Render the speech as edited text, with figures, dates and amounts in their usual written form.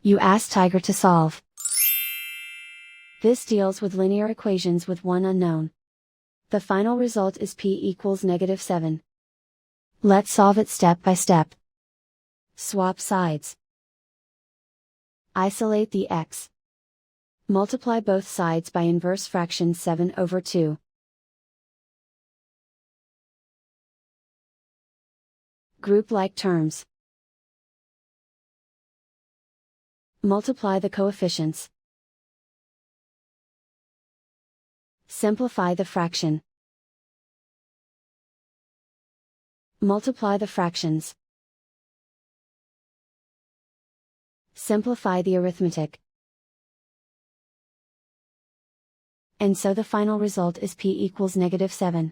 You ask Tiger to solve. This deals with linear equations with one unknown. The final result is p equals -7. Let's solve it step by step. Swap sides. Isolate the x. Multiply both sides by inverse fraction 7/2. Group like terms. Multiply the coefficients. Simplify the fraction. Multiply the fractions. Simplify the arithmetic. And so the final result is p equals -7.